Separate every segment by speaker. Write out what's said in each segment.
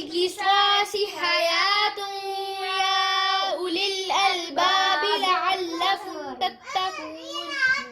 Speaker 1: القصاص حياة يا أولي الألباب لعلكم تتقون.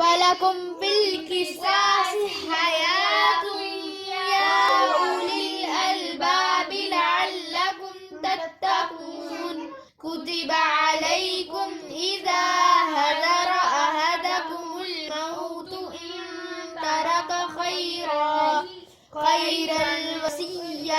Speaker 1: ولكم في القصاص حياة يا أولي الألباب لعلكم تتقون. كتب عليكم إذا حضر أحدكم الموت إن ترك خيرا الوصية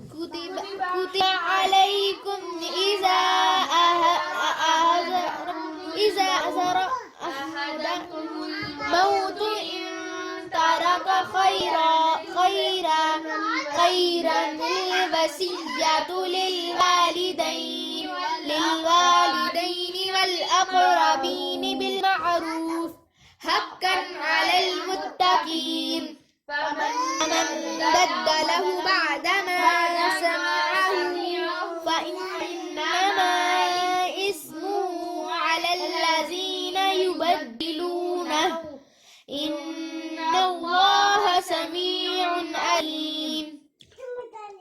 Speaker 1: كتب عليكم إذا حضر أحدكم الموت إن ترك خيرا الوصية للوالدين والأقربين بالمعروف حقا على المتقين. فمن بدله بعدما سمعه فإنما إثمه على الذين يبدلونه إن الله سميع عليم.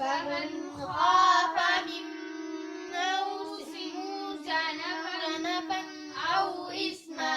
Speaker 1: فمن خاف من موص جنفا أو إثما.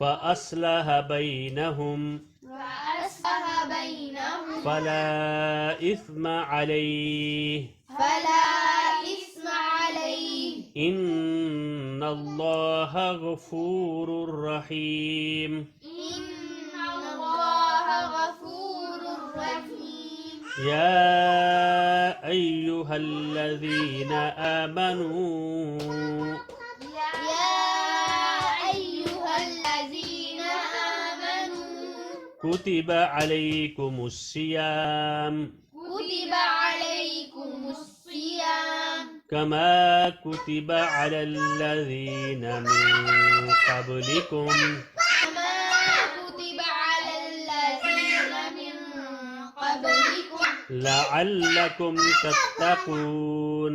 Speaker 2: فأصلح بينهم فلا إثم عليه إن الله غفور رحيم. يا أيها الذين آمنوا كتب عليكم الصيام كما كتب على الذين من قبلكم لعلكم تتقون.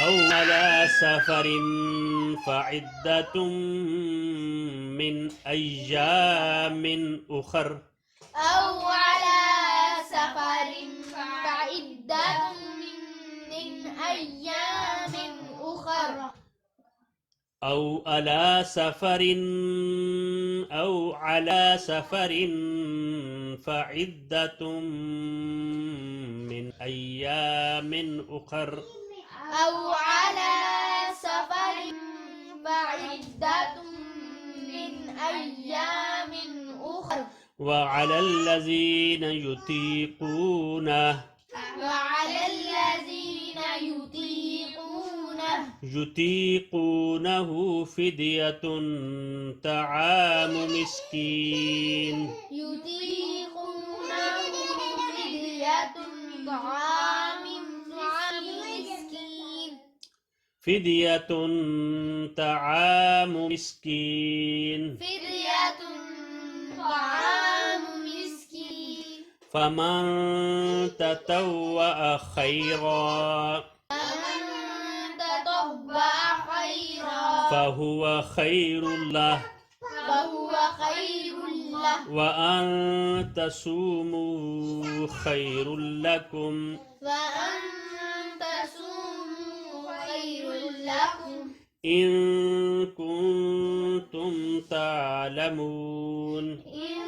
Speaker 2: أو على سفر فعدة من أيام أخر أو على سفر فعدة من أيام أخر وعلى الذين يطيقونه
Speaker 1: وعلى الذين
Speaker 2: يطيقونه فدية طعام مسكين
Speaker 1: يطيقونه فدية طعام مسكين
Speaker 2: فدية طعام مسكين
Speaker 1: فدية طعام مسكين
Speaker 2: فمن تطوع خيرا
Speaker 1: فمن تطوع خيرا
Speaker 2: فهو خير له
Speaker 1: فهو خير له
Speaker 2: وأن تصوموا خير لكم
Speaker 1: وأن تصوموا خير لكم
Speaker 2: إن كنتم تعلمون
Speaker 1: إن